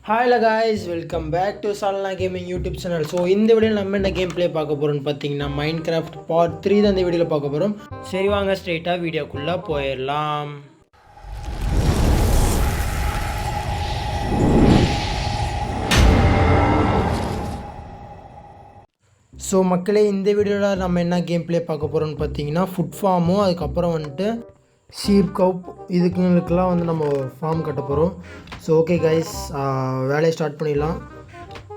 ஹாய்ல guys, welcome back to Salna gaming YouTube channel. So இந்த வீடியோவில் நம்ம என்ன கேம் ப்ளே பார்க்க போகிறோம்னு பார்த்தீங்கன்னா மைண்ட் கிராஃப்ட் பார்ட் 3 தான் இந்த வீடியோவில் பார்க்க போகிறோம். சரி வாங்க ஸ்ட்ரெயிட்டாக வீடியோக்குள்ளே போயிடலாம். ஸோ மக்களே, இந்த வீடியோவில் நம்ம என்ன கேம் ப்ளே பார்க்க போகிறோம்னு பார்த்தீங்கன்னா ஃபுட் ஃபார்மும் அதுக்கப்புறம் வந்துட்டு ஷீப் கவுப் இதுக்குங்களுக்கெல்லாம் வந்து நம்ம ஃபார்ம் கட்ட போகிறோம். ஸோ ஓகே கைஸ், வேலையை ஸ்டார்ட் பண்ணிடலாம்.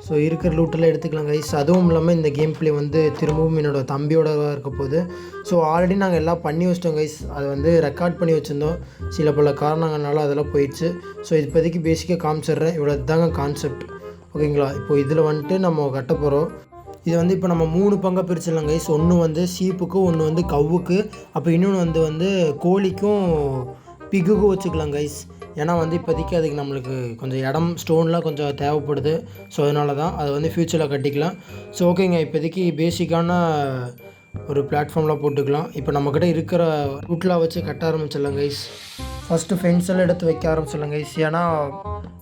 ஸோ இருக்கிற லூட்டெல்லாம் எடுத்துக்கலாம் கைஸ். அதுவும் இல்லாமல் இந்த கேம் ப்ளே வந்து திரும்பவும் என்னோடய தம்பியோட இருக்க போகுது. ஸோ ஆல்ரெடி நாங்கள் எல்லாம் பண்ணி வச்சிட்டோம் கைஸ். அதை வந்து ரெக்கார்ட் பண்ணி வச்சுருந்தோம், சில பல காரணங்கள்னால அதெல்லாம் போயிடுச்சு. ஸோ இப்போதைக்கு பேசிக்காக காமிச்சிட்றேன். இவ்வளோ தாங்க கான்செப்ட், ஓகேங்களா? இப்போ இதில் வந்துட்டு நம்ம கட்ட போகிறோம். இது வந்து இப்போ நம்ம 3 பங்காக பிரிச்சிடலாம் கைஸ். ஒன்று வந்து சீப்புக்கு, ஒன்று வந்து கவ்வுக்கு, அப்போ இன்னொன்று வந்து கோழிக்கும் பிகுக்கும் வச்சுக்கலாம் கைஸ். ஏன்னா வந்து இப்போதைக்கு அதுக்கு நம்மளுக்கு கொஞ்சம் இடம் ஸ்டோன்லாம் கொஞ்சம் தேவைப்படுது. ஸோ அதனால தான் அது வந்து ஃப்யூச்சரில் கட்டிக்கலாம். ஸோ ஓகேங்க, இப்போதைக்கு பேசிக்கான ஒரு பிளாட்ஃபார்ம்லாம் போட்டுக்கலாம். இப்போ நம்மக்கிட்ட இருக்கிற ரூட்லாம் வச்சு கட்ட ஆரம்பிச்சிடலாம் கைஸ். ஃபஸ்ட்டு ஃபென்ஸெல்லாம் எடுத்து வைக்க ஆரம்பிச்சிடலாம் கைஸ். ஏன்னா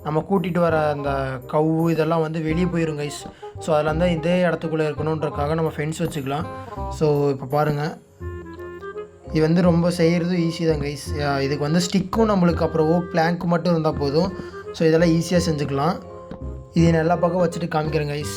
நம்ம கூட்டிகிட்டு வர அந்த கவ்வு இதெல்லாம் வந்து வெளியே போயிடும் கைஸ். ஸோ அதில் வந்து இதே இடத்துக்குள்ளே இருக்கணுன்றக்காக நம்ம ஃபென்ஸ் வச்சுக்கலாம். ஸோ இப்போ பாருங்கள், இது வந்து ரொம்ப செய்கிறது ஈஸி தான் கைஸ். இதுக்கு வந்து ஸ்டிக்கும் நம்மளுக்கு அப்புறம் ஓக் பிளாங்க்கு மட்டும் இருந்தால் போதும். ஸோ இதெல்லாம் ஈஸியாக செஞ்சுக்கலாம். இது நான் எல்லா பக்கம் வச்சுட்டு காமிக்கிறேன் கைஸ்.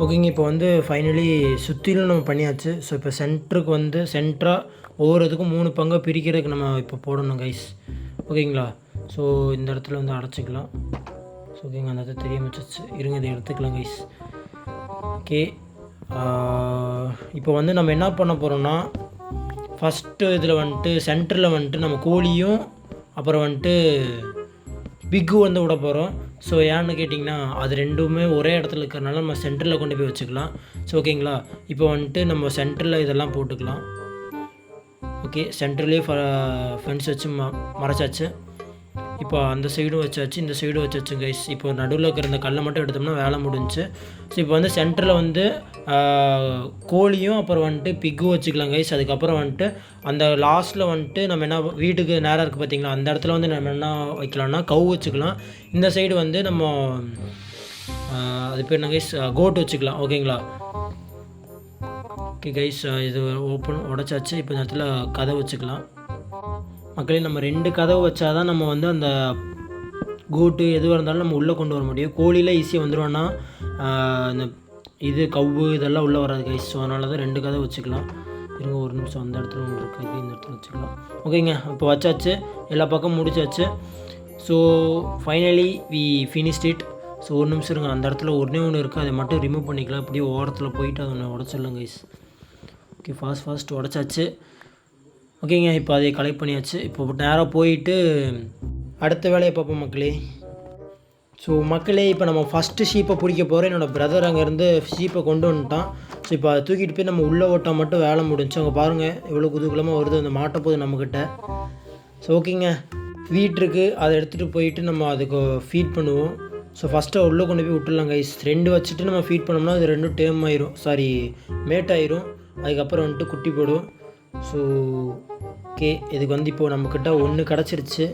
ஓகேங்க, இப்போ வந்து ஃபைனலி சுற்றிலும் நம்ம பண்ணியாச்சு. ஸோ இப்போ சென்டருக்கு வந்து சென்டராக ஒவ்வொரு இதுக்கும் 3 பங்காக பிரிக்கிறதுக்கு நம்ம இப்போ போடணும் கைஸ், ஓகேங்களா? ஸோ இந்த இடத்துல வந்து அடைச்சிக்கலாம். ஸோ ஓகேங்க, அந்த இடத்துல தெரிய வச்சிச்சு. இருங்க, இதை எடுத்துக்கலாம் கைஸ். ஓகே, இப்போ வந்து நம்ம என்ன பண்ண போகிறோம்னா, ஃபஸ்ட்டு இதில் வந்துட்டு சென்டரில் வந்துட்டு நம்ம கோழியும் அப்புறம் வந்துட்டு பிக்கு வந்து விட போகிறோம். ஸோ ஏன்னு கேட்டிங்கன்னா அது ரெண்டுமே ஒரே இடத்துல இருக்கிறனால நம்ம சென்டரில் கொண்டு போய் வச்சுக்கலாம். ஸோ ஓகேங்களா, இப்போ வந்துட்டு நம்ம சென்டரில் இதெல்லாம் போட்டுக்கலாம். ஓகே, சென்டர்லேயே ஃபென்ஸ் வச்சு மறைச்சாச்சு. இப்போ அந்த சைடும் வச்சாச்சு, இந்த சைடும் வச்சாச்சு கைஸ். இப்போ நடுவில் இருக்கிற இந்த கல்லை மட்டும் எடுத்தோம்னா வேலை முடிஞ்சிச்சு. ஸோ இப்போ வந்து சென்டரில் வந்து கோழியும் அப்புறம் வந்துட்டு பிக்கும் வச்சுக்கலாம் கைஸ். அதுக்கப்புறம் வந்துட்டு அந்த லாஸ்ட்டில் வந்துட்டு நம்ம என்ன வீட்டுக்கு நேராக இருக்குது பார்த்தீங்களா, அந்த இடத்துல வந்து நம்ம என்ன வைக்கலாம்னா கவு வச்சுக்கலாம். இந்த சைடு வந்து நம்ம அது பேர் என்ன கைஸ், கோட் வச்சுக்கலாம், ஓகேங்களா? ஓகே கைஸ், இது ஓப்பன் உடச்சாச்சு. இப்போ இந்த இடத்துல கதவு வச்சுக்கலாம். மக்களே, நம்ம 2 கதவு வச்சா தான் நம்ம வந்து அந்த கோட்டு எதுவாக இருந்தாலும் நம்ம உள்ளே கொண்டு வர முடியும். கோழியில் ஈஸியாக வந்துடுவோன்னா இந்த இது கவ்வு இதெல்லாம் உள்ளே வராது கைஸ். ஸோ அதனால தான் 2 கதவு வச்சுக்கலாம். இருங்க ஒரு நிமிஷம், அந்த இடத்துல ஒன்று இருக்குது, இந்த இடத்துல வச்சுக்கலாம். ஓகேங்க, இப்போ வச்சாச்சு, எல்லா பக்கம் முடிச்சாச்சு. So finally we finished it. So ஒரு நிமிஷம் இருங்க, அந்த இடத்துல ஒன்று இருக்குது, அதை மட்டும் ரிமூவ் பண்ணிக்கலாம். இப்படியே ஓரத்தில் போயிட்டு அதை ஒன்று உடச்சிடலாம் கைஸ். ஓகே, ஃபாஸ்ட் உடச்சாச்சு. ஓகேங்க, இப்போ அதை கலெக்ட் பண்ணியாச்சு. இப்போ நேராக போயிட்டு அடுத்த வேலையை பார்ப்போம் மக்களே. ஸோ மக்களே, இப்போ நம்ம ஃபஸ்ட்டு ஷீப்பை பிடிக்க போகிறோம். என்னோடய பிரதர் அங்கேருந்து ஷீப்பை கொண்டு வந்துட்டான். ஸோ இப்போ அதை தூக்கிட்டு போய் நம்ம உள்ளே ஓட்டால் மட்டும் வேலை முடிஞ்சு. அங்கே பாருங்கள் எவ்வளோ குதூகலமாக வருது, அந்த மாட்டை போகுது நம்மக்கிட்ட. ஸோ ஓகேங்க, வீட்டுக்கு அதை எடுத்துகிட்டு போயிட்டு நம்ம அதுக்கு ஃபீட் பண்ணுவோம். ஸோ ஃபஸ்ட்டு உள்ளே கொண்டு போய் விட்டுடலாம் கைஸ். 2 வச்சுட்டு நம்ம ஃபீட் பண்ணோம்னா அது 2 டேம் ஆயிரும், மேட் ஆயிரும். அதுக்கப்புறம் வந்துட்டு குட்டி போடும். ஸோ ஓகே, இதுக்கு வந்து இப்போது நம்மக்கிட்ட 1 கிடச்சிருச்சு.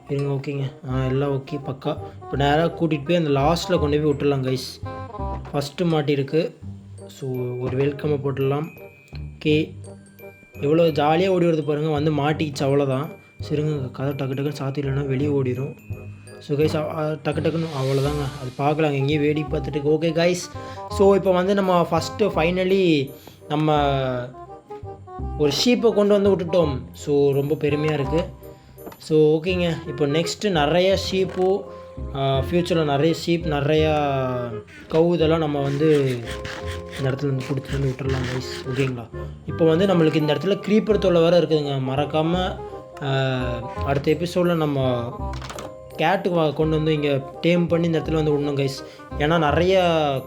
இருங்க, ஓகேங்க, எல்லாம் ஓகே பக்கா. இப்போ நேராக கூட்டிகிட்டு போய் அந்த லாஸ்ட்டில் கொண்டு போய் விட்டுடலாம் கைஸ். ஃபஸ்ட்டு மாட்டிருக்கு. ஸோ ஒரு வெல்கம்மை போட்டுடலாம். ஓகே, எவ்வளோ ஜாலியாக ஓடி வருது பாருங்கள், வந்து மாட்டிக்கிச்சு, அவ்வளோதான். சரிங்க, கதை டக்குன்னு சாத்திடலைன்னா வெளியே ஓடிடும். ஸோ கைஸ், டக்குன்னு அவ்வளோதாங்க, அது பார்க்கலாங்க, எங்கேயும் வேடி பார்த்துட்டு. ஓகே கைஸ், ஸோ இப்போ வந்து நம்ம ஃபஸ்ட்டு ஃபைனலி நம்ம ஒரு ஷீப்பை கொண்டு வந்து விட்டுட்டோம். ஸோ ரொம்ப பெருமையாக இருக்குது. ஸோ ஓகேங்க, இப்போ நெக்ஸ்ட்டு நிறைய ஷீப்பு, ஃப்யூச்சரில் நிறைய ஷீப், நிறையா கவு இதெல்லாம் நம்ம வந்து இந்த இடத்துல வந்து பிடிச்சிட்டு வந்து விட்டுடலாம் கைஸ், ஓகேங்களா? இப்போ வந்து நம்மளுக்கு இந்த இடத்துல க்ரீப்பர் தொல்லை வேறு இருக்குதுங்க. மறக்காமல் அடுத்த எபிசோடில் நம்ம கேட்டு கொண்டு வந்து இங்கே டேம் பண்ணி இந்த இடத்துல வந்து விடணும் கைஸ். ஏன்னா நிறைய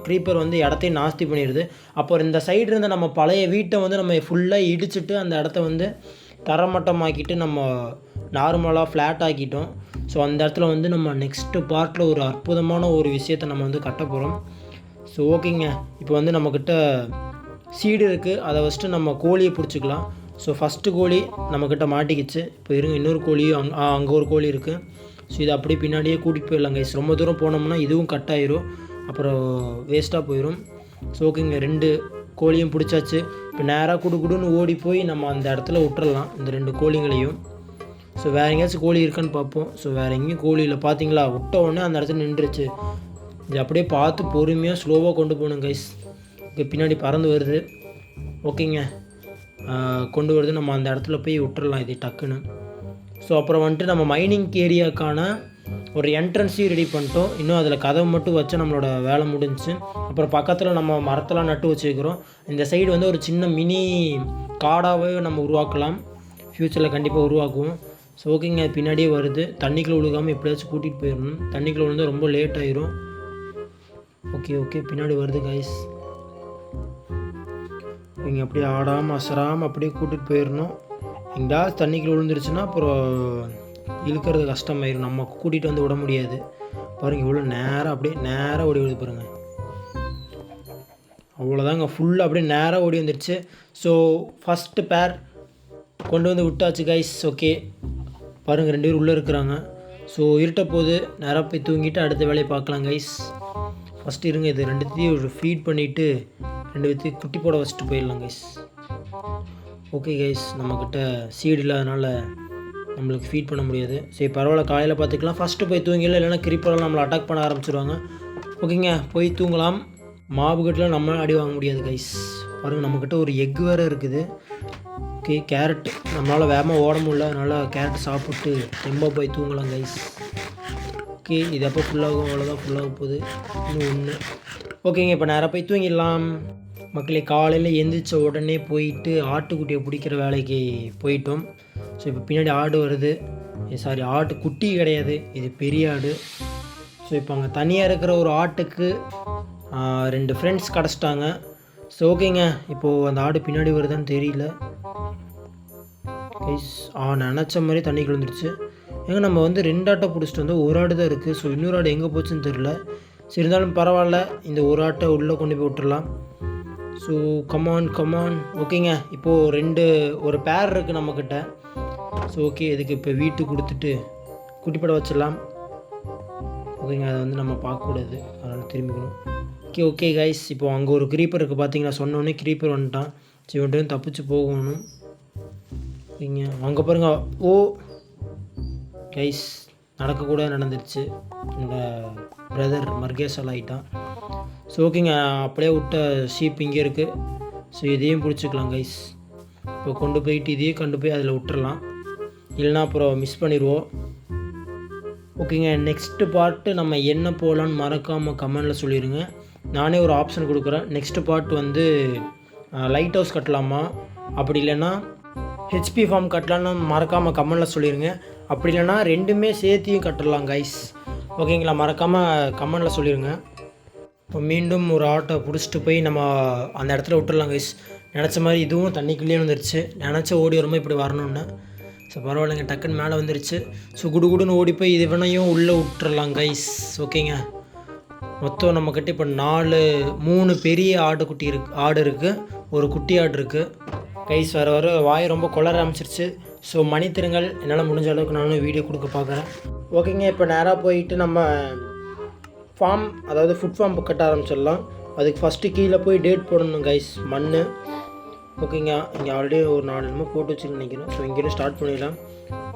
க்ரீப்பர் வந்து இடத்தையும் நாஸ்தி பண்ணிடுது. அப்புறம் இந்த சைடு இருந்த நம்ம பழைய வீட்டை வந்து நம்ம ஃபுல்லாக இடிச்சிட்டு அந்த இடத்த வந்து தரமட்டமாக்கிட்டு நம்ம நார்மலாக ஃப்ளாட் ஆக்கிட்டோம். ஸோ அந்த இடத்துல வந்து நம்ம நெக்ஸ்ட்டு பார்ட்டில் ஒரு அற்புதமான ஒரு விஷயத்தை நம்ம வந்து கட்ட போகிறோம். ஸோ ஓகேங்க, இப்போ வந்து நம்மக்கிட்ட சீடு இருக்குது, அதை ஃபஸ்ட்டு நம்ம கோழியை பிடிச்சிக்கலாம். ஸோ ஃபஸ்ட்டு கோழி நம்மக்கிட்ட மாட்டிக்கிச்சு. இப்போ இருங்க, இன்னொரு கோழியும் அங்கே ஒரு கோழி இருக்குது. ஸோ இது அப்படியே பின்னாடியே கூட்டிகிட்டு போயிடலாம் கைஸ். ரொம்ப தூரம் போனோம்னா இதுவும் கட் ஆயிரும், அப்புறம் வேஸ்ட்டாக போயிடும். ஸோ ஓகேங்க, 2 கோழியும் பிடிச்சாச்சு. இப்போ நேராக குடுன்னு ஓடி போய் நம்ம அந்த இடத்துல விட்டுறலாம் இந்த 2 கோழிங்களையும். ஸோ வேறு எங்கேயாச்சும் கோழி இருக்கான்னு பார்ப்போம். ஸோ வேறு எங்கேயும் கோழி இல்லை. பார்த்தீங்களா, விட்ட உடனே அந்த இடத்துல நின்றுச்சு. இது அப்படியே பார்த்து பொறுமையாக ஸ்லோவாக கொண்டு போகணும் கைஸ். இப்போ பின்னாடி பறந்து வருது. ஓகேங்க, கொண்டு வருது. நம்ம அந்த இடத்துல போய் விட்டுறலாம் இது டக்குன்னு. ஸோ அப்புறம் வந்துட்டு நம்ம மைனிங் ஏரியாவுக்கான ஒரு என்ட்ரன்ஸையும் ரெடி பண்ணிட்டோம். இன்னும் அதில் கதவு மட்டும் வச்சு நம்மளோட வேலை முடிஞ்சிச்சு. அப்புறம் பக்கத்தில் நம்ம மரத்தெல்லாம் நட்டு வச்சுக்கிறோம். இந்த சைடு வந்து ஒரு சின்ன மினி காடாகவே நம்ம உருவாக்கலாம். ஃப்யூச்சரில் கண்டிப்பாக உருவாக்குவோம். ஸோ ஓகேங்க, பின்னாடியே வருது. தண்ணிக்குள்ளே விழுகாமல் எப்படியாச்சும் கூட்டிகிட்டு போயிடணும். தண்ணிக்குள்ளே விழுந்தால் ரொம்ப லேட் ஆயிரும். ஓகே பின்னாடி வருது கைஸ். இங்கே அப்படியே ஆடாமல் அசராமல் அப்படியே கூட்டிகிட்டு போயிடணும். எங்கேயாவது தண்ணிக்குள்ளே விழுந்துருச்சுன்னா அப்புறம் இழுக்கிறது கஷ்டமாயிடும், நம்ம கூட்டிகிட்டு வந்து விட முடியாது. பாருங்கள், இவ்வளோ நேராக அப்படியே நேராக ஓடி வருது பாருங்கள். அவ்வளோதாங்க, ஃபுல்லாக அப்படியே நேராக ஓடி வந்துடுச்சு. ஸோ ஃபஸ்ட்டு பேர் கொண்டு வந்து விட்டாச்சு கைஸ். ஓகே பாருங்கள், 2 பேர் உள்ளே இருக்கிறாங்க. ஸோ இருட்ட போது நேராக போய் தூங்கிட்டு அடுத்த வேலையை பார்க்கலாம் கைஸ். ஃபஸ்ட்டு இருங்க, இது 2த்தையும் ஒரு ஃபீட் பண்ணிவிட்டு 2 பேர்த்தையும் குட்டி போட வச்சுட்டு போயிடலாம் கைஸ். ஓகே கைஸ், நம்மக்கிட்ட சீடு இல்லாதனால நம்மளுக்கு ஃபீட் பண்ண முடியாது. சரி பரவாயில்ல, காலையில் பார்த்துக்கலாம். ஃபஸ்ட்டு போய் தூங்கிடலாம், இல்லைன்னா கிரிப்பரெல்லாம் நம்மளை அட்டாக் பண்ண ஆரம்பிச்சிடுவாங்க. ஓகேங்க, போய் தூங்கலாம். மாவுகட்டில் நம்மளால் அடி வாங்க முடியாது கைஸ். பாருங்கள், நம்மக்கிட்ட ஒரு எக் வேறு இருக்குது. ஓகே, கேரட் நம்மளால் வேகமாக ஓட முடியல, அதனால் கேரட் சாப்பிட்டு ரொம்ப போய் தூங்கலாம் கைஸ். ஓகே, இது அப்போ ஃபுல்லாகும், அவ்வளோதான், ஃபுல்லாக போகுது. இன்னும் 1. ஓகேங்க, இப்போ நேராக போய் தூங்கிடலாம். மக்களே, காலையில் எந்திரிச்ச உடனே போயிட்டு ஆட்டுக்குட்டியை பிடிக்கிற வேலைக்கு போயிட்டோம். ஸோ இப்போ பின்னாடி ஆடு வருது. சாரி, ஆட்டு குட்டி கிடையாது, இது பெரிய ஆடு. ஸோ இப்போ அங்கே தனியாக இருக்கிற ஒரு ஆட்டுக்கு 2 ஃப்ரெண்ட்ஸ் கிடச்சிட்டாங்க. ஸோ ஓகேங்க, இப்போது அந்த ஆடு பின்னாடி வருதான்னு தெரியல கைஸ். நினச்ச மாதிரி தண்ணிக்கு வந்துடுச்சு. ஏங்க, நம்ம வந்து 2 ஆட்டை பிடிச்சிட்டு வந்து ஒரு ஆடு தான் இருக்குது. ஸோ இன்னொரு ஆடு எங்கே போச்சுன்னு தெரில. சரி, இருந்தாலும் பரவாயில்ல, இந்த ஒரு ஆட்டை உள்ளே கொண்டு போய் விட்டுறலாம். So come on. ஓகேங்க, இப்போது ஒரு பேர் இருக்குது நம்மக்கிட்ட. ஸோ ஓகே, இதுக்கு இப்போ வீட்டுக்கு கொடுத்துட்டு குட்டிப்பட வச்சிடலாம். ஓகேங்க, அதை வந்து நம்ம பார்க்கக்கூடாது, அதனால் திரும்பிக்கணும். ஓகே கைஸ், இப்போது அங்கே ஒரு க்ரீப்பர் இருக்குது. பார்த்தீங்களா, சொன்னோடனே க்ரீப்பர் வந்துட்டான். சரி, வந்துட்டு தப்பிச்சு போகணும். ஓகேங்க, அங்கே பாருங்க. ஓ கைஸ், நடக்கக்கூட நடந்துருச்சு. என்னோடய பிரதர் மர்கேசால் ஆகிட்டான். ஸோ ஓகேங்க, அப்படியே விட்ட ஷீப் இங்கே இருக்குது. ஸோ இதையும் பிடிச்சிக்கலாம் கைஸ். இப்போ கொண்டு போயிட்டு இதையும் கொண்டு போய் அதில் விட்டுறலாம், இல்லைனா அப்புறம் மிஸ் பண்ணிடுவோம். ஓகேங்க, நெக்ஸ்ட்டு பார்ட்டு நம்ம என்ன போகலான்னு மறக்காமல் கமெண்டில் சொல்லிடுங்க. நானே ஒரு ஆப்ஷன் கொடுக்குறேன். நெக்ஸ்ட்டு பார்ட் வந்து லைட் ஹவுஸ் கட்டலாமா, அப்படி இல்லைன்னா ஹெச்பி ஃபார்ம் கட்டலான்னு மறக்காமல் கமெண்டில் சொல்லிடுங்க. அப்படி இல்லைன்னா 2மே சேர்த்தியும் கட்டலாம் கைஸ். ஓகேங்களா, மறக்காமல் கமெண்டில் சொல்லிடுங்க. இப்போ மீண்டும் ஒரு ஆட்டை பிடிச்சிட்டு போய் நம்ம அந்த இடத்துல விட்டுடலாம் கைஸ். நினச்ச மாதிரி இதுவும் தண்ணிக்குள்ளேயே வந்துருச்சு. நினச்ச ஓடி வரும்போது இப்படி வரணுன்னு. ஸோ பரவாயில்லைங்க, டக்குன்னு மேலே வந்துருச்சு. ஸோ குடுன்னு ஓடி போய் இதுவனையும் உள்ளே விட்டுறலாம் கைஸ். ஓகேங்க, மொத்தம் நம்மக்கிட்ட இப்போ 3 பெரிய ஆடு இருக்குது, ஒரு குட்டி ஆடு இருக்குது கைஸ். வர வாய் ரொம்ப கொளர ஆரம்பிச்சிருச்சு. ஸோ மன்னித்திருங்கள், என்னால் முடிஞ்ச அளவுக்கு நானும் வீடியோ கொடுக்க பார்க்குறேன். ஓகேங்க, இப்போ நேராக போயிட்டு நம்ம ஃபார்ம், அதாவது ஃபுட் ஃபார்ம் கட்ட ஆரம்பிச்சிடலாம். அதுக்கு ஃபஸ்ட்டு கீழே போய் டேட் போடணும் கைஸ், மண். ஓகேங்க, இங்கே ஆல்ரெடி ஒரு 4 என்னமோ போட்டு வச்சுன்னு நினைக்கிறேன். ஸோ இங்கேயும் ஸ்டார்ட் பண்ணிடலாம்.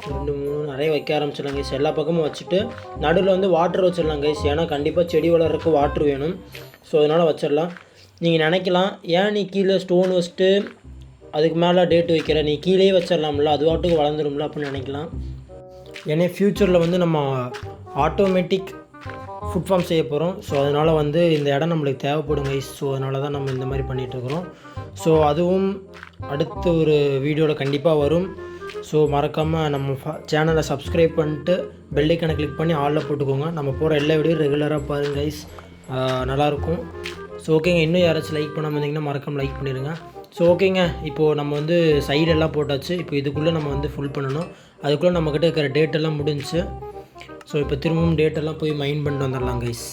2 3 நிறைய வைக்க ஆரம்பிச்சிடலாம் கைஸ். எல்லா பக்கமும் வச்சுட்டு நடுவில் வந்து வாட்டர் வச்சிடலாம் கைஸ். ஏன்னா கண்டிப்பாக செடி வளர்கிறதுக்கு வாட்ரு வேணும். ஸோ அதனால் வச்சிடலாம். நீங்கள் நினைக்கலாம், ஏன் நீ கீழே ஸ்டோன் வச்சுட்டு அதுக்கு மேலே டேட்டு வைக்கிற, நீ கீழே வச்சிடலாம்ல, அது வாட்டுக்கு வளர்ந்துரும்ல அப்படின்னு நினைக்கலாம். ஏன்னா ஃப்யூச்சரில் வந்து நம்ம ஆட்டோமேட்டிக் ஃபுட் ஃபார்ம் செய்ய போகிறோம். ஸோ அதனால் வந்து இந்த இடம் நம்மளுக்கு தேவைப்படும் கைஸ். ஸோ அதனால தான் நம்ம இந்த மாதிரி பண்ணிகிட்ருக்குறோம். ஸோ அதுவும் அடுத்த ஒரு வீடியோவில் கண்டிப்பாக வரும். ஸோ மறக்காமல் நம்ம சேனலை சப்ஸ்கிரைப் பண்ணிட்டு பெல் ஐக்கானை கிளிக் பண்ணி ஆலில் போட்டுக்கோங்க. நம்ம போகிற எல்லா வீடியோவும் ரெகுலராக பாருங்க கைஸ், நல்லாயிருக்கும். ஸோ ஓகேங்க, இன்னும் யாராச்சும் லைக் பண்ணாமல் இருந்தீங்கன்னா மறக்காமல் லைக் பண்ணிடுங்க. ஸோ ஓகேங்க, இப்போது நம்ம வந்து சைடெல்லாம் போட்டாச்சு. இப்போ இதுக்குள்ளே நம்ம வந்து ஃபுல் பண்ணணும். அதுக்குள்ளே நம்மக்கிட்ட இருக்கிற டேட்டெல்லாம் முடிஞ்சிச்சு. ஸோ இப்போ திரும்பவும் டேட்டெல்லாம் போய் மைண்ட் பண்ணிட்டு வந்துடலாம் கைஸ்.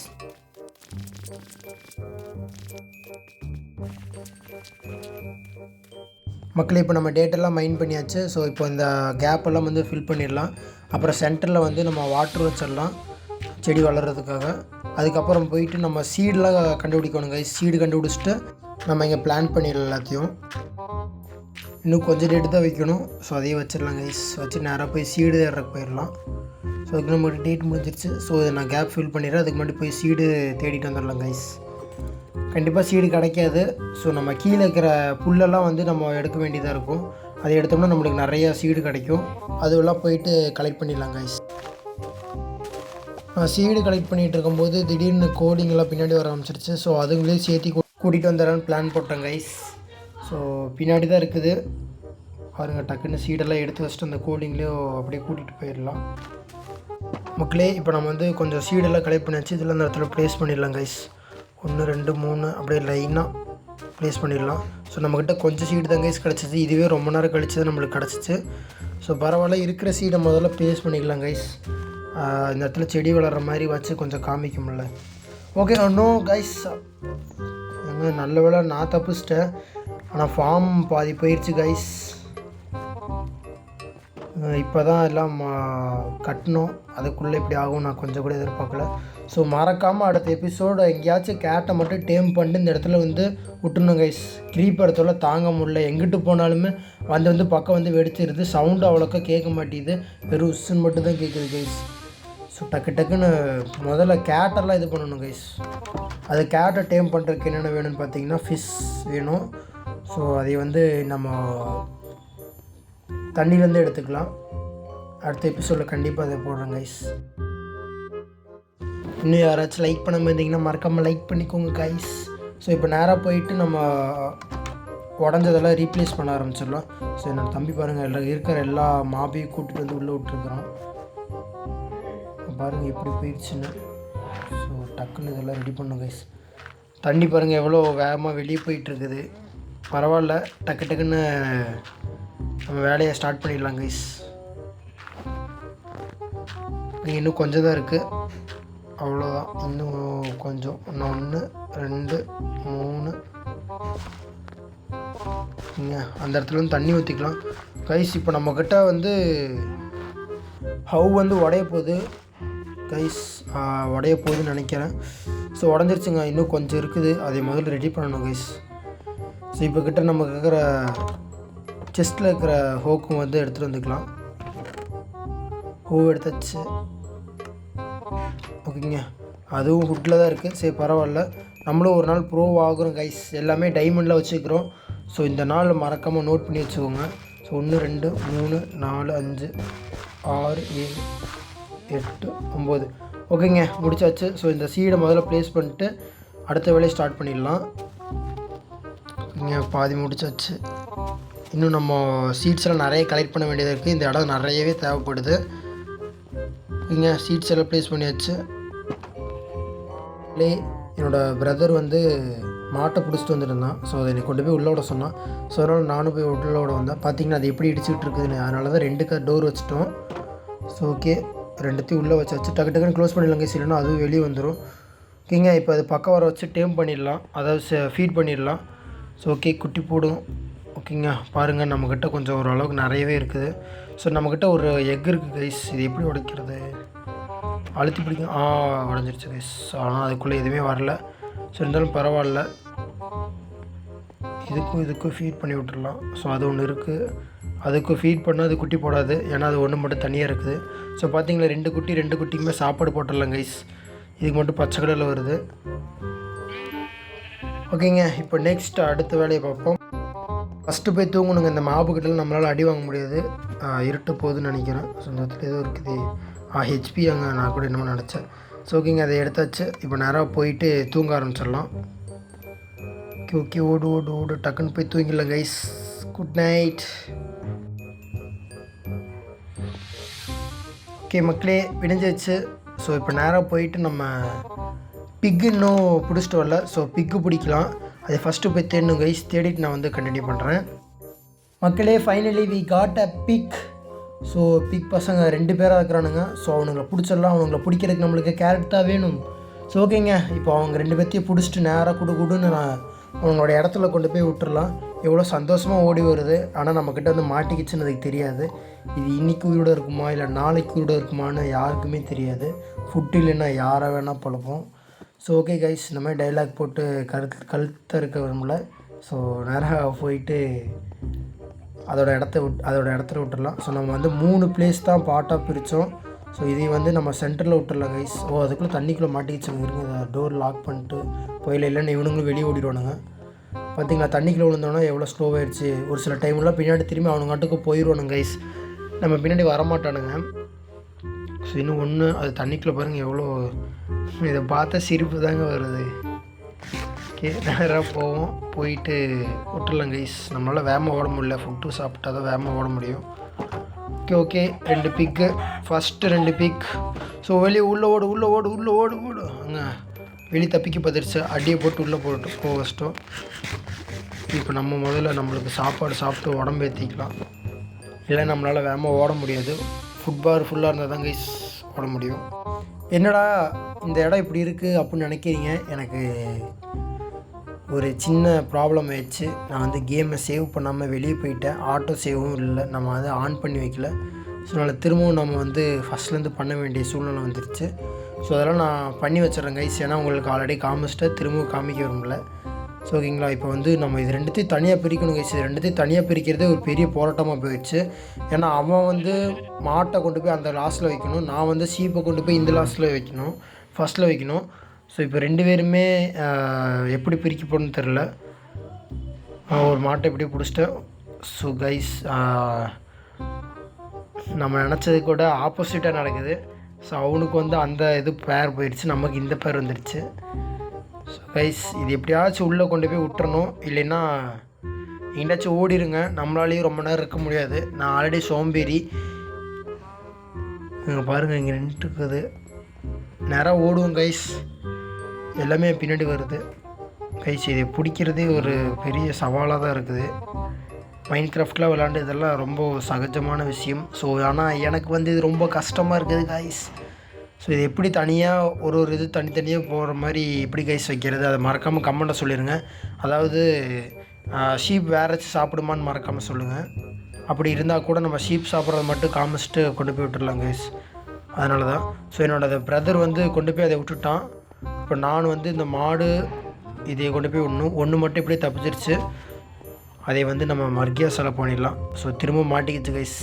மக்களே இப்போ நம்ம டேட்டெல்லாம் மைண்ட் பண்ணியாச்சு. ஸோ இப்போ இந்த கேப்பெல்லாம் வந்து ஃபில் பண்ணிடலாம். அப்புறம் சென்டரில் வந்து நம்ம வாட்டர் வச்சிடலாம் செடி வளர்கிறதுக்காக. அதுக்கப்புறம் போயிட்டு நம்ம சீடெலாம் கண்டுபிடிக்கணும் கைஸ். சீடு கண்டுபிடிச்சிட்டு நம்ம இங்கே பிளான் பண்ணிடலாம் எல்லாத்தையும். இன்னும் கொஞ்சம் டேட்டு தான் வைக்கணும். ஸோ அதையும் வச்சிடலாம் கைஸ். வச்சு நேராக போய் சீடு தேடுறக்கு போயிடலாம். ஸோ அதுக்கு நம்மகிட்ட டேட் முடிஞ்சிருச்சு. ஸோ இதை நான் கேப் ஃபில் பண்ணிடுறேன். அதுக்கு முன்னாடி போய் சீடு தேடிட்டு வந்துடலாம் கைஸ். கண்டிப்பாக சீடு கிடைக்காது. ஸோ நம்ம கீழே இருக்கிற புல்லெல்லாம் வந்து நம்ம எடுக்க வேண்டியதாக இருக்கும். அதை எடுத்தோம்னா நம்மளுக்கு நிறையா சீடு கிடைக்கும். அதுவெல்லாம் போயிட்டு கலெக்ட் பண்ணிடலாம் கைஸ். நான் சீடு கலெக்ட் பண்ணிகிட்டு இருக்கும்போது திடீர்னு கோடிங்கெல்லாம் பின்னாடி வர ஆரம்பிச்சிருச்சு. ஸோ அதுங்களே சேர்த்தி கூட்டிகிட்டு வந்துடுறான்னு பிளான் போட்டேன் கைஸ். ஸோ பின்னாடி தான் இருக்குது பாருங்கள். டக்குன்னு சீடெல்லாம் எடுத்து வச்சுட்டு அந்த கோடிங்லேயும் அப்படியே கூட்டிகிட்டு போயிடலாம். மக்களே இப்போ நம்ம வந்து கொஞ்சம் சீடெல்லாம் கலெக்ட் பண்ணியாச்சு. இதில் அந்த இடத்துல ப்ளேஸ் பண்ணிடலாம் கைஸ். 1 2 3 அப்படியே லைனாக ப்ளேஸ் பண்ணிடலாம். ஸோ நம்மக்கிட்ட கொஞ்சம் சீடு தான் கைஸ் கிடச்சிச்சு. இதுவே ரொம்ப நேரம் கழிச்சு நம்மளுக்கு கிடச்சிச்சு. ஸோ பரவாயில்ல, இருக்கிற சீடை முதல்ல ப்ளேஸ் பண்ணிக்கலாம் கைஸ். இந்த இடத்துல செடி வளர்கிற மாதிரி வச்சு கொஞ்சம் காமிக்கும்ல. ஓகே நோ கைஸ், எங்க நல்ல வேளை நான் தப்பிச்சிட்டேன். ஆனால் ஃபார்ம் பாதி போயிடுச்சு கைஸ். இப்போ தான் எல்லாம் கட்டணும். அதுக்குள்ளே இப்படி ஆகும் நான் கொஞ்சம் கூட எதிர்பார்க்கல. ஸோ மறக்காமல் அடுத்த எபிசோடு எங்கேயாச்சும் கேட்டை மட்டும் டேம் பண்ணிட்டு இந்த இடத்துல வந்து விட்டுணும் கைஸ். க்ரீப்பர் இடத்துல தாங்க முடியல. எங்கிட்டு போனாலுமே வந்து பக்கம் வந்து வெடிச்சிருது. சவுண்டு அவ்வளோக்கா கேட்க மாட்டேங்குது. வெறும் உஸ்ஸுன்னு மட்டும் தான் கேட்குது கைஸ். ஸோ டக்குன்னு முதல்ல கேட்டெல்லாம் இது பண்ணணும் கைஸ். அது கேட்டை டேம் பண்ணுறதுக்கு என்னென்ன வேணும்னு பார்த்தீங்கன்னா ஃபிஷ் வேணும். ஸோ அதை வந்து நம்ம தண்ணியிலேருந்து எடுத்துக்கலாம். அடுத்த எபிசோடில் கண்டிப்பாக அதை போடுறேன் கைஸ். இன்னும் யாராச்சும் லைக் பண்ணாமல் இருந்தீங்கன்னா மறக்காமல் லைக் பண்ணிக்கோங்க கைஸ். ஸோ இப்போ நேராக போயிட்டு நம்ம உடஞ்சதெல்லாம் ரீப்ளேஸ் பண்ண ஆரம்பிச்சிடலாம். ஸோ என்னோடய தம்பி பாருங்கள் எல்லாம் இருக்கிற எல்லா மாபையும் கூட்டிகிட்டு வந்து உள்ளே விட்டுருக்குறான். பாருங்கள் எப்படி போயிடுச்சுன்னு. ஸோ டக்குன்னு இதெல்லாம் ரெடி பண்ணும் கைஸ். தண்ணி பாருங்கள் எவ்வளோ வேகமாக வெளியே போயிட்டுருக்குது. பரவாயில்ல, டக்குன்னு நம்ம வேலையை ஸ்டார்ட் பண்ணிடலாம் கைஸ். இன்னும் கொஞ்சம் தான் இருக்குது, அவ்வளோதான். இன்னும் கொஞ்சம், இன்னும் 1 2 3 இங்கே அந்த இடத்துல வந்து தண்ணி ஊற்றிக்கலாம் கைஸ். இப்போ நம்மக்கிட்ட வந்து ஹவ் வந்து உடைய போகுது கைஸ். உடைய போகுதுன்னு நினைக்கிறேன். ஸோ உடஞ்சிருச்சுங்க. இன்னும் கொஞ்சம் இருக்குது, அதை முதல்ல ரெடி பண்ணணும் கைஸ். ஸோ இப்போ கிட்ட நமக்கு இருக்கிற செஸ்ட்டில் இருக்கிற ஹோக்கும் வந்து எடுத்துகிட்டு வந்துக்கலாம். ஹூ எடுத்தாச்சு. ஓகேங்க, அதுவும் ஹுட்டில் தான் இருக்குது. சரி பரவாயில்ல, நம்மளும் ஒரு நாள் ப்ரோ ஆகுறோம் கைஸ். எல்லாமே டைமண்டில் வச்சுக்கிறோம். ஸோ இந்த நாள் மறக்காமல் நோட் பண்ணி வச்சுக்கோங்க. ஸோ 1 2 3 4 5 6 7 8 9 ஓகேங்க, முடிச்சாச்சு. ஸோ இந்த சீடை முதல்ல ப்ளேஸ் பண்ணிட்டு அடுத்த வேலையை ஸ்டார்ட் பண்ணிடலாம். இங்கே பாதி முடிச்சாச்சு. இன்னும் நம்ம சீட்ஸ் எல்லாம் நிறைய கலெக்ட் பண்ண வேண்டியது இருக்குது. இந்த இடம் நிறையவே தேவைப்படுது. இங்கே சீட்ஸ் எல்லாம் ப்ளேஸ் பண்ணியாச்சு. என்னோடய பிரதர் வந்து மாட்டை பிடிச்சிட்டு வந்துருந்தான். ஸோ அதை என்னை கொண்டு போய் உள்ளோட சொன்னான். ஸோ அதனால் நானும் போய் உள்ளோட வந்தேன். பார்த்தீங்கன்னா அது எப்படி இடிச்சிக்கிட்டு இருக்குதுன்னு. அதனால தான் 2 டோர் வச்சுட்டோம். ஸோ ஓகே, 2த்தையும் உள்ளே வச்சு டக்குன்னு க்ளோஸ் பண்ணிடலாங்க. இல்லைன்னா அதுவும் வெளியே வந்துடும். ஓகேங்க, இப்போ அது பக்கம் வர வச்சு டேம் பண்ணிடலாம், அதாவது ஃபீட் பண்ணிடலாம். ஸோ ஓகே, குட்டி போடும். ஓகேங்க, பாருங்கள் நம்மக்கிட்ட கொஞ்சம் ஓரளவுக்கு நிறையவே இருக்குது. ஸோ நம்மக்கிட்ட ஒரு எக் இருக்குது கைஸ். இது எப்படி உடைக்கிறது? அழுத்தி பிடிக்கும். உடஞ்சிருச்சு கைஸ். ஆனால் அதுக்குள்ளே எதுவுமே வரல. ஸோ இருந்தாலும் பரவாயில்ல, இதுக்கும் ஃபீட் பண்ணி விட்டுடலாம். ஸோ அது ஒன்று இருக்குது, அதுக்கும் ஃபீட் பண்ணால் அது குட்டி போடாது. ஏன்னா அது ஒன்று மட்டும் தனியாக இருக்குது. ஸோ பார்த்தீங்களா, 2 குட்டிக்குமே சாப்பாடு போட்டுடலாம் கைஸ். இதுக்கு மட்டும் பச்சை கலரில் வருது. ஓகேங்க, இப்போ நெக்ஸ்ட் அடுத்த வேலையை பார்ப்போம். ஃபஸ்ட்டு போய் தூங்கணுங்க. இந்த மாபுக்கிட்டலாம் நம்மளால் அடி வாங்க முடியாது. இருட்டு போகுதுன்னு நினைக்கிறேன். ஸோ இந்த இடத்துல ஏதோ இருக்குது. ஹெச்பி அங்கே நான் கூட என்னமோ நினச்சேன். ஸோ ஓகேங்க, அதை எடுத்தாச்சு. இப்போ நேராக போயிட்டு தூங்க ஆரம்பிச்சிடலாம். ஓகே, ஓடு டக்குன்னு போய் தூங்கிடலாம் கைஸ். Good night. ஓகே மக்களே, விடிஞ்சிச்சு. ஸோ இப்போ நேராக போயிட்டு நம்ம பிக்கு இன்னும் பிடிச்சிட்டு வரல. ஸோ பிக்கு பிடிக்கலாம். அதை ஃபஸ்ட்டு போய் தேடணும் கைஸ். தேடிட்டு நான் வந்து கண்டினியூ பண்ணுறேன். மக்களே, finally we got a pic. So pic பசங்க 2 பேராக இருக்கிறானுங்க. ஸோ அவனுங்களை பிடிச்சிடலாம். அவனுங்களை பிடிக்கிறதுக்கு நம்மளுக்கு கேரட் தான் வேணும். ஸோ ஓகேங்க, இப்போ அவங்க 2 பேர்த்தையும் பிடிச்சிட்டு நேராக குடுன்னு நான் அவங்களோட இடத்துல கொண்டு போய் விட்டுறலாம். எவ்வளோ சந்தோஷமாக ஓடி வருது. ஆனால் நம்மக்கிட்ட வந்து மாட்டிக்கிச்சுன்னு அதுக்கு தெரியாது. இது இன்றைக்கி உயிரோடு இருக்குமா இல்லை நாளைக்கு உயிரோடு இருக்குமான்னு யாருக்குமே தெரியாது. ஃபுட்டு இல்லைன்னா யாரை வேணால் பழப்போம். ஸோ ஓகே கைஸ், இந்த மாதிரி டைலாக் போட்டு கழுத்த இருக்க விரும்பல. ஸோ நேராக போயிட்டு அதோட இடத்துல விட்டுடலாம். ஸோ நம்ம வந்து 3 பிளேஸ் தான் பார்ட்டாக பிரித்தோம். ஸோ இதை வந்து நம்ம சென்டரில் விட்டுடலாம் கைஸ். அதுக்குள்ளே தண்ணிக்குள்ளே மாட்டிக்கிச்சுங்க. இருங்க, டோர் லாக் பண்ணிட்டு போயில, இல்லைன்னு இவனுங்களும் வெளியே ஓடிடுவானுங்க. பார்த்திங்களா, தண்ணிக்குள்ளே விழுந்தோன்னா எவ்வளோ ஸ்லோவாகிடுச்சு. ஒரு சில டைம்லாம் பின்னாடி திரும்பி அவனுங்காட்டுக்கு போயிடுவானுங்க கைஸ், நம்ம பின்னாடி வரமாட்டானுங்க. ஸோ இன்னும் ஒன்று, அது தண்ணிக்குள்ளே பாருங்கள் எவ்வளோ, இதை பார்த்தா சிரிப்பு தாங்க வருது. ஓகே, நேராக போவோம், போயிட்டு விட்டுடலாம் கைஸ். நம்மளால் வேகமாக ஓட முடியல, ஃபுட்டு சாப்பிட்டா தான் வேகமாக ஓட முடியும். ஓகே 2 பிக்கு, ஃபஸ்ட்டு 2 பிக். ஸோ வெளியே உள்ளே ஓடு அங்கே வெளியே தப்பிக்க பார்த்துருச்சு. அடியை போட்டு உள்ளே போக வச்சிட்டோம். இப்போ நம்ம முதல்ல நம்மளுக்கு சாப்பாடு சாப்பிட்டு உடம்பு ஏற்றிக்கலாம். இல்லை நம்மளால் வேகமாக ஓட முடியாது. ஃபுட்பார் ஃபுல்லாக இருந்தால் தான் கைஸ் ஓட முடியும். என்னடா இந்த இடம் இப்படி இருக்குது அப்படின்னு நினைக்கிறீங்க. எனக்கு ஒரு சின்ன ப்ராப்ளம் ஆயிடுச்சு. நான் வந்து கேமை சேவ் பண்ணாமல் வெளியே போயிட்டேன். ஆட்டோ சேவும் இல்லை, நம்ம அதை ஆன் பண்ணி வைக்கல. ஸோ அதனால் திரும்பவும் நம்ம வந்து ஃபஸ்ட்லேருந்து பண்ண வேண்டிய சூழ்நிலை வந்துருச்சு. ஸோ அதெல்லாம் நான் பண்ணி வச்சிட்றேன் கைஸ். ஏன்னா உங்களுக்கு ஆல்ரெடி காமிச்சிட்டு திரும்பவும் காமிக்க விரும்பல. ஸோ ஓகேங்களா, இப்போ வந்து நம்ம இது 2த்தையும் தனியாக பிரிக்கணும் கைஸ். இது 2த்தையும் தனியாக பிரிக்கிறதே ஒரு பெரிய போராட்டமாக போயிடுச்சு. ஏன்னா அவன் வந்து மாட்டை கொண்டு போய் அந்த லாஸ்ட்டில் வைக்கணும், நான் வந்து சீப்பை கொண்டு போய் இந்த லாஸ்ட்டில் வைக்கணும், ஃபஸ்ட்டில் வைக்கணும். ஸோ இப்போ 2 பேருமே எப்படி பிரிக்க போகணுன்னு தெரில. ஒரு மாட்டை எப்படி பிடிச்சிட்டேன். ஸோ கைஸ், நம்ம நினச்சது கூட ஆப்போசிட்டாக நடக்குது. ஸோ அவனுக்கு வந்து அந்த இது பேர் போயிடுச்சு, நமக்கு இந்த பேர் வந்துடுச்சு. ஸோ கைஸ், இது எப்படியாச்சும் உள்ளே கொண்டு போய் விட்டுறணும், இல்லைன்னா எங்கேயாச்சும் ஓடிடுங்க. நம்மளாலேயும் ரொம்ப நேரம் இருக்க முடியாது. நான் ஆல்ரெடி சோம்பேறி. இங்கே பாருங்கள், இங்கே நின்றுட்டுருக்குது. நேராக ஓடுவோம் கைஸ், எல்லாமே பின்னாடி வருது கைஸ். இதை பிடிக்கிறதே ஒரு பெரிய சவாலாக தான் இருக்குது. மைண்ட் கிராஃப்டில் விளாண்டு இதெல்லாம் ரொம்ப சகஜமான விஷயம். ஸோ ஆனால் எனக்கு வந்து இது ரொம்ப கஷ்டமாக இருக்குது கைஸ். ஸோ இது எப்படி தனியாக ஒரு இது தனித்தனியாக போகிற மாதிரி எப்படி கைஸ் வைக்கிறது, அதை மறக்காமல் கமெண்ட்டை சொல்லிடுங்க. அதாவது ஷீப் வேறச்சு சாப்பிடுமான்னு மறக்காமல் சொல்லுங்கள். அப்படி இருந்தால் கூட நம்ம ஷீப் சாப்பிட்றத மட்டும் காமிச்சிட்டு கொண்டு போய் விட்டுடலாம் கைஸ். அதனால தான். ஸோ என்னோடய பிரதர் வந்து கொண்டு போய் அதை விட்டுட்டான். இப்போ நான் வந்து இந்த மாடு இதை கொண்டு போய் ஒன்று மட்டும் இப்படியே தப்பிச்சிருச்சு. அதை வந்து நம்ம மர்கியா செலை பண்ணிடலாம். ஸோ திரும்ப மாட்டிக்கிச்சு கைஸ்.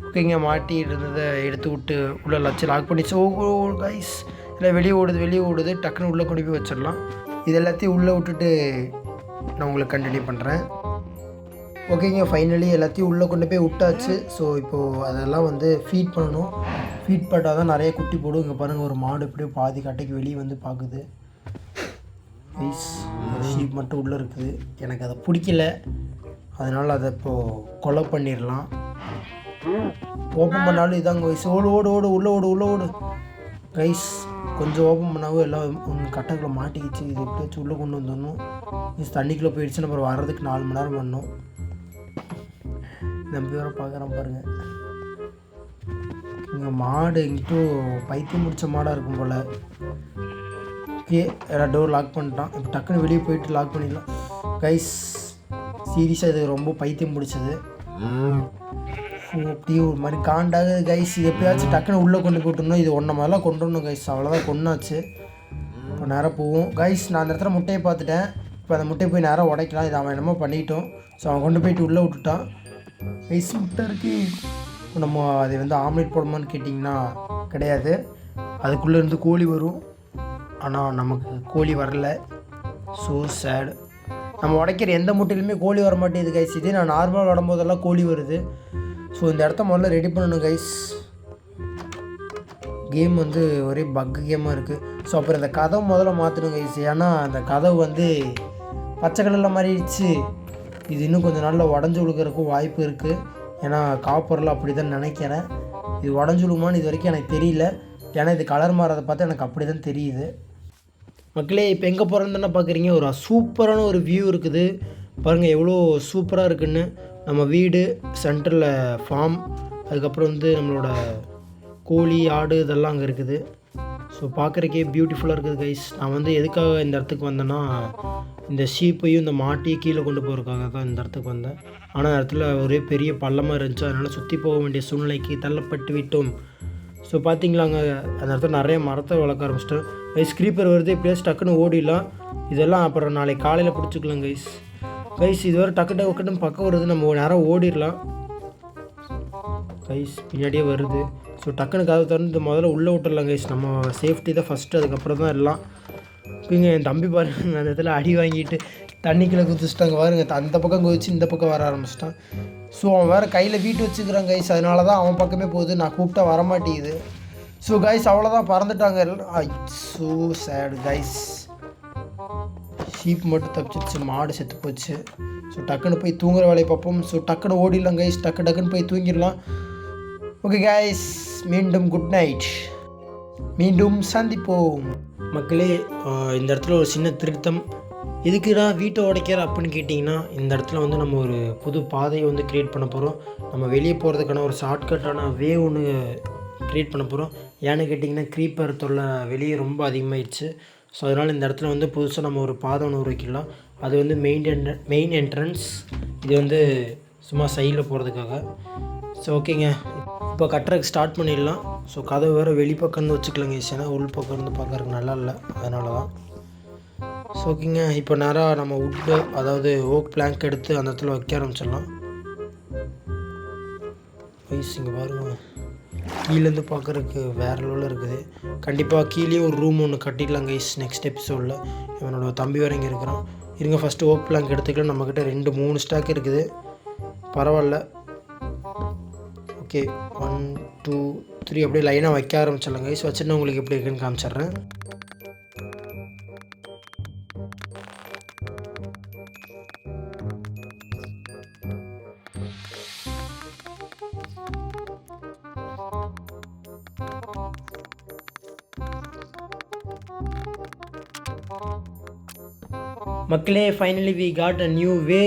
ஓகேங்க, மாட்டி இருந்ததை எடுத்து விட்டு உள்ளே லட்சம் லாக் பண்ணிச்சு. ஓ கைஸ், இல்லை வெளியே ஓடுது. டக்குன்னு உள்ளே கொண்டு போய் வச்சிடலாம். இது எல்லாத்தையும் உள்ளே விட்டுட்டு நான் உங்களுக்கு கண்டினியூ பண்ணுறேன். ஓகேங்க, ஃபைனலி எல்லாத்தையும் உள்ளே கொண்டு போய் விட்டாச்சு. ஸோ இப்போது அதெல்லாம் வந்து ஃபீட் பண்ணணும். ஃபீட் பண்ணால் தான் நிறைய குட்டி போடும். இங்கே பாருங்கள், ஒரு மாடு இப்படியே பாதி கட்டைக்கு வெளியே வந்து பார்க்குது. கைஸ், ஷீப் மட்டும் உள்ளே இருக்குது. எனக்கு அதை பிடிக்கல, அதனால் அதை இப்போது கொலை பண்ணிடலாம். ஓப்பன் பண்ணாலும் இதாங்க கைஸ். ஓடு உள்ளே ஓடு கைஸ். கொஞ்சம் ஓப்பன் பண்ணாவும் எல்லாம் ஒன்று கட்டைக்குள்ளே மாட்டிக்கிச்சு. இது எப்படியாச்சும் உள்ளே கொண்டு வந்துடணும். இது தண்ணிக்குள்ளே போயிடுச்சுன்னு அப்புறம் வர்றதுக்கு 4 மணி நேரம் பண்ணணும். நம்பி வர பார்க்குறேன் பாருங்கள். இங்கே மாடு எங்கிட்டும் பைத்தியம் முடித்த மாடாக இருக்கும் போல். ஓகே, எல்லாம் டோர் லாக் பண்ணிட்டான். இப்போ டக்குன்னு வெளியே போயிட்டு லாக் பண்ணிடலாம் கைஸ். சீரியஸாக இது ரொம்ப பைத்தியம் பிடிச்சது. அப்படியே ஒரு மாதிரி காண்டாகுது கைஸ். இது எப்படியாச்சும் டக்குன்னு உள்ளே கொண்டு போட்டுருந்தோம். இது ஒன்றை மாதிரிலாம் கொண்டு வரணும் கைஸ். அவ்வளோதான், கொண்டாச்சு. இப்போ நேராக போவோம் கைஸ். நான் அந்த இடத்துல முட்டையை பார்த்துட்டேன். இப்போ அந்த முட்டையை போய் நேராக உடைக்கலாம். இது அவன் என்னமோ பண்ணிட்டோம். ஸோ அவன் கொண்டு போயிட்டு உள்ளே விட்டுட்டான் கைஸ். முட்டை இருக்குது. நம்ம அதை வந்து ஆம்லேட் போடுமான்னு கேட்டிங்கன்னா கிடையாது. அதுக்குள்ளேருந்து கோழி வரும். ஆனால் நமக்கு கோழி வரல. ஸோ சேடு. நம்ம உடைக்கிற எந்த முட்டையிலுமே கோழி வர மாட்டேங்குது கைஸ். இதே நான் நார்மலாக விடும்போதெல்லாம் கோழி வருது. ஸோ இந்த இடத்த முதல்ல ரெடி பண்ணணும் கைஸ். கேம் வந்து ஒரே பக்கு கேமாக இருக்குது. ஸோ அப்புறம் இந்த கதவு முதல்ல மாற்றணும் கைஸ். ஏன்னா அந்த கதவு வந்து பச்சை கலரில் மாறிடுச்சு. இது இன்னும் கொஞ்சம் நாளில் உடஞ்சி விழுக்கிறதுக்கும் வாய்ப்பு இருக்குது. ஏன்னா காப்பரில் அப்படி தான் நினைக்கிறேன். இது உடஞ்சி விழுமான்னு இது வரைக்கும் எனக்கு தெரியல. ஏன்னா இது கலர் மாறதை பார்த்தா எனக்கு அப்படி தான் தெரியுது. மக்களே, இப்போ எங்கே போகிறோன்னு பார்க்குறீங்க. ஒரு சூப்பரான ஒரு வியூ இருக்குது பாருங்கள், எவ்வளோ சூப்பராக இருக்குன்னு. நம்ம வீடு, சென்டரில் ஃபார்ம், அதுக்கப்புறம் வந்து நம்மளோட கோழி, ஆடு இதெல்லாம் அங்கே இருக்குது. ஸோ பார்க்குறக்கே பியூட்டிஃபுல்லாக இருக்குது கைஸ். நான் வந்து எதுக்காக இந்த இடத்துக்கு வந்தேன்னா, இந்த ஷீப்பையும் இந்த மாட்டையும் கீழே கொண்டு போகிறதுக்காக தான் இந்த இடத்துக்கு வந்தேன். ஆனால் இடத்துல ஒரே பெரிய பள்ளமாக இருந்துச்சு, அதனால் சுற்றி போக வேண்டிய சூழ்நிலைக்கு தள்ளப்பட்டு விட்டோம். ஸோ பார்த்தீங்களாங்க, அந்த இடத்துல நிறைய மரத்தை வளர்க்க ஆரம்பிச்சிட்டேன் கைஸ். க்ரீப்பர் வருது, இப்படியே டக்குன்னு ஓடிடலாம். இதெல்லாம் அப்புறம் நாளைக்கு காலையில் பிடிச்சிக்கலாம் கைஸ். இதுவரை டக்குன்னு பக்கம் வருது, நம்ம நேரம் ஓடிடலாம் கைஸ். பின்னாடியே வருது. ஸோ டக்குன்னு கதவு திறந்து முதல்ல உள்ளே விட்டுடலாம் கைஸ். நம்ம சேஃப்டி தான் ஃபஸ்ட்டு, அதுக்கப்புறம் தான் எல்லாம். இங்கே என் தம்பி பாருங்க, அந்த இடத்துல அடி வாங்கிட்டு தண்ணிக்குள்ளே குதிச்சிட்டாங்க பாருங்க. அந்த பக்கம் குதிச்சு இந்த பக்கம் வர ஆரம்பிச்சிட்டான். ஸோ அவன் வேறு கையில் வீட்டு வச்சுக்கிறான் கைஸ், அதனால தான் அவன் பக்கமே போகுது. நான் கூப்பிட்டா வரமாட்டேங்குது. ஸோ கைஸ் அவ்வளோதான், பறந்துட்டாங்க எல்லாம். ஸோ சேடு கைஸ். ஷீப் மட்டும் தப்பிச்சிருச்சு, மாடு செத்து போச்சு. ஸோ டக்குன்னு போய் தூங்குற வேலையை பார்ப்போம். ஸோ டக்குன்னு ஓடிடலாம் கைஸ், டக்குன்னு போய் தூங்கிடலாம். ஓகே கைஸ், மீண்டும் குட் நைட், மீண்டும் சந்திப்போம் மக்களே. இந்த இடத்துல ஒரு சின்ன திருத்தம். எதுக்குடா வீட்டை உடைக்கிற அப்படின்னு கேட்டிங்கன்னா, இந்த இடத்துல வந்து நம்ம ஒரு புது பாதையை வந்து க்ரியேட் பண்ண போகிறோம். நம்ம வெளியே போகிறதுக்கான ஒரு ஷார்ட்கட்டான வே ஒன்று க்ரியேட் பண்ண போகிறோம். ஏன்னு கேட்டிங்கன்னா, க்ரீப்பர் தொல்லை வெளியே ரொம்ப அதிகமாகிடுச்சு. ஸோ அதனால் இந்த இடத்துல வந்து புதுசாக நம்ம ஒரு பாதை ஒன்று உருவாக்கிடலாம். அது வந்து மெயின் என்ட்ரன்ஸ், இது வந்து சும்மா சைடில் போகிறதுக்காக. ஸோ ஓகேங்க, இப்போ கட்டுறதுக்கு ஸ்டார்ட் பண்ணிடலாம். ஸோ கதவு வேறு வெளிப்பக்கம் வச்சுக்கலாங்க, ஏன்னா உள் பக்கம் இருந்து பார்க்குறதுக்கு நல்லா இல்லை, அதனால தான். ஸோ ஓகேங்க, இப்போ நேராக நம்ம வுட்டு, அதாவது ஓக் பிளாங்க் எடுத்து அந்த இடத்துல வைக்க ஆரம்பிச்சிடலாம். கைஸ் இங்கே பாருங்க, கீழேருந்து பார்க்குறதுக்கு வேறு லெவலில் இருக்குது. கண்டிப்பாக கீழே ஒரு ரூம் ஒன்று கட்டிடலாம் கைஸ் நெக்ஸ்ட் எபிசோடில். இவனோட தம்பி வேறு இங்கே இருக்கிறான். இருங்க ஃபஸ்ட்டு ஓக் பிளாங்க் எடுத்துக்கலாம். நம்மக்கிட்ட 2-3 ஸ்டாக் இருக்குது, பரவாயில்ல. ஓகே 1 2 3 அப்படியே லைனாக வைக்க ஆரம்பிச்சிடலாம் கைஸ். வச்சுட்டு உங்களுக்கு எப்படி இருக்குன்னு காமிச்சிட்றேன். மக்களே, finally we got a new way.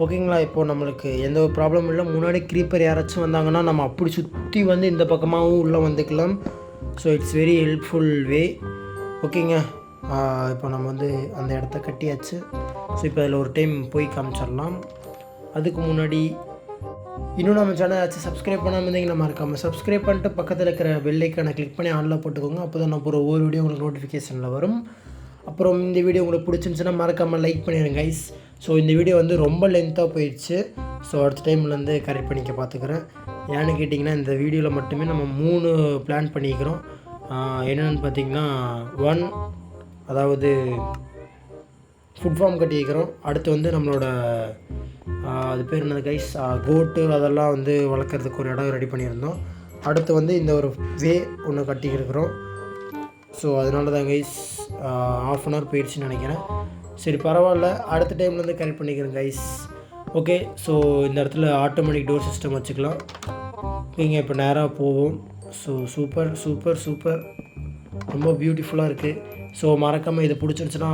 ஓகேங்களா, இப்போது நம்மளுக்கு எந்த ஒரு ப்ராப்ளமும் இல்லை. முன்னாடி க்ரீப்பர் யாராச்சும் வந்தாங்கன்னா நம்ம அப்படி சுற்றி வந்து இந்த பக்கமாகவும் உள்ளே வந்துக்கலாம். ஸோ இட்ஸ் வெரி ஹெல்ப்ஃபுல் வே. ஓகேங்க, இப்போ நம்ம வந்து அந்த இடத்த கட்டியாச்சு. ஸோ இப்போ அதில் ஒரு டைம் போய் காமிச்சிடலாம். அதுக்கு முன்னாடி இன்னும் நம்ம சேனல் ஆச்சு சப்ஸ்கிரைப் பண்ணாமல் இருந்தீங்கன்னா மறக்காமல் சப்ஸ்கிரைப் பண்ணிட்டு பக்கத்தில் இருக்கிற பெல் ஐக்கானை கிளிக் பண்ணி ஆன்ல போட்டுக்கோங்க. அப்போ தான் நான் போகிற ஒவ்வொரு வீடியோ உங்களுக்கு நோட்டிஃபிகேஷனில் வரும். அப்புறம் இந்த வீடியோ உங்களுக்கு பிடிச்சிருந்துச்சுன்னா மறக்காமல் லைக் பண்ணிடுங்க கைஸ். ஸோ இந்த வீடியோ வந்து ரொம்ப லென்த்தாக போயிடுச்சு. ஸோ அடுத்த டைம்லேருந்து கரெக்ட் பண்ணிக்க பார்த்துக்கிறேன். ஏன்னு கேட்டிங்கன்னா, இந்த வீடியோவில் மட்டுமே நம்ம 3 பிளான் பண்ணிக்கிறோம். என்னென்னு பார்த்திங்கன்னா, 1 அதாவது ஃபுட் ஃபார்ம் கட்டி வைக்கிறோம். அடுத்து வந்து நம்மளோட அது பேர் என்னது கைஸ், கோட்டு அதெல்லாம் வந்து வளர்க்குறதுக்கு ஒரு இடம் ரெடி பண்ணியிருந்தோம். அடுத்து வந்து இந்த ஒரு வே ஒன்று கட்டிக்கிறோம். ஸோ அதனால தான் கைஸ் ½ அன் ஹவர் போயிடுச்சுன்னு நினைக்கிறேன். சரி பரவாயில்ல, அடுத்த டைம்லேருந்து கரெக்ட் பண்ணிக்கிறேன் கைஸ். ஓகே, ஸோ இந்த இடத்துல ஆட்டோமேட்டிக் டோர் சிஸ்டம் வச்சுக்கலாம். நீங்கள் இப்போ நேராக போவோம். ஸோ சூப்பர் சூப்பர் சூப்பர், ரொம்ப பியூட்டிஃபுல்லாக இருக்குது. ஸோ மறக்காமல் இதை பிடிச்சிருச்சுன்னா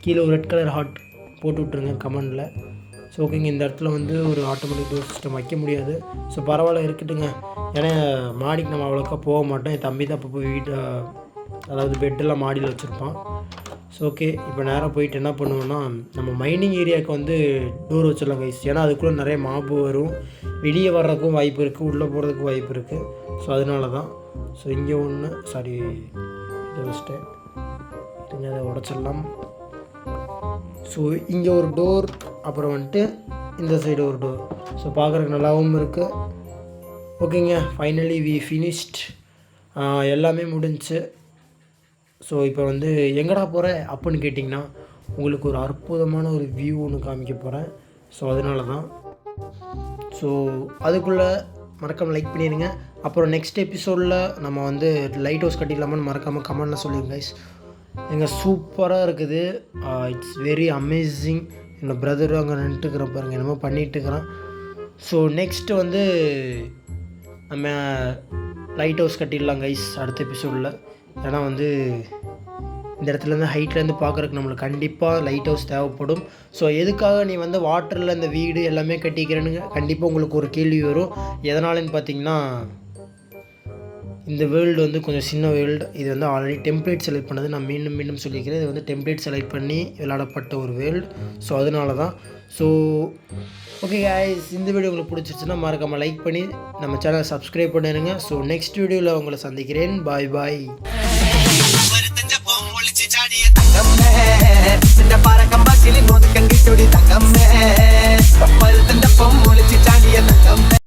கீழே ஒரு ரெட் கலர் ஹார்ட் போட்டு விட்ருங்க கமெண்டில். ஸோ ஓகேங்க, இந்த இடத்துல வந்து ஒரு ஆட்டோமேட்டிக் டோர் சிஸ்டம் வைக்க முடியாது. ஸோ பரவாயில்ல இருக்கட்டுங்க, ஏன்னா மாடிக்கு நம்ம அவ்வளோக்கா போக மாட்டோம். என் தம்பி தான் அப்போ போய் வீட்டை, அதாவது பெட்டெல்லாம் மாடியில் வச்சுருப்பான். ஸோ ஓகே, இப்போ நேராக போயிட்டு என்ன பண்ணுவோன்னா, நம்ம மைனிங் ஏரியாவுக்கு வந்து டோர் வச்சிடலாம் கைஸ். ஏன்னா அதுக்குள்ளே நிறைய மாப்பு வரும், வெளியே வர்றதுக்கும் வாய்ப்பு இருக்குது, உள்ளே போகிறதுக்கும் வாய்ப்பு இருக்குது. ஸோ அதனால தான். ஸோ இங்கே ஒன்று, சாரி இதை வச்சுட்டேன், இங்கே அதை உடச்சிடலாம். ஸோ இங்கே ஒரு டோர், அப்புறம் வந்துட்டு இந்த சைடு ஒரு டோர். ஸோ பார்க்குறதுக்கு நல்லாவும் இருக்குது. ஓகேங்க, ஃபைனலி வி ஃபினிஷ்ட், எல்லாமே முடிஞ்சிச்சு. ஸோ இப்போ வந்து எங்கடா போகிற அப்படின்னு கேட்டிங்கன்னா, உங்களுக்கு ஒரு அற்புதமான ஒரு வியூ ஒன்று காமிக்க போகிறேன். ஸோ அதனால தான். ஸோ அதுக்குள்ளே மறக்காமல் லைக் பண்ணிடுங்க. அப்புறம் நெக்ஸ்ட் எபிசோடில் நம்ம வந்து லைட் ஹவுஸ் கட்டிடலாமான்னு மறக்காமல் கமெண்டில் சொல்லுங்கள் கைஸ். எங்கள் சூப்பராக இருக்குது, இட்ஸ் வெரி அமேசிங். என்னோடய பிரதரும் அங்கே நின்றுட்டுருக்குறேன் பாருங்கள், என்னமோ பண்ணிகிட்ருக்குறான். ஸோ நெக்ஸ்ட்டு வந்து நம்ம லைட் ஹவுஸ் கட்டிடலாம் கைஸ் அடுத்த எபிசோடில். ஏன்னா வந்து இந்த இடத்துலேருந்து ஹைட்லேருந்து பார்க்குறதுக்கு நம்மளுக்கு கண்டிப்பாக லைட் ஹவுஸ் தேவைப்படும். ஸோ எதுக்காக நீ வந்து வாட்டரில் இந்த வீடு எல்லாமே கட்டிக்கிறேன்னு கண்டிப்பாக உங்களுக்கு ஒரு கேள்வி வரும். எதனாலன்னு பார்த்தீங்கன்னா, இந்த வேர்ல்டு வந்து கொஞ்சம் சின்ன வேர்ல்டு. இது வந்து ஆல்ரெடி டெம்ப்ளேட் செலக்ட் பண்ணது. நான் மீண்டும் சொல்லிக்கிறேன், இது வந்து டெம்ப்ளேட் செலக்ட் பண்ணி விளையாடப்பட்ட ஒரு வேர்ல்டு. ஸோ அதனால தான். ஸோ ஓகே காய்ஸ், இந்த வீடியோ உங்களுக்கு பிடிச்சிருச்சுன்னா மறக்காமல் லைக் பண்ணி நம்ம சேனலை சப்ஸ்கிரைப் பண்ணிடுங்க. ஸோ நெக்ஸ்ட் வீடியோவில் உங்களை சந்திக்கிறேன். பாய் பாய்.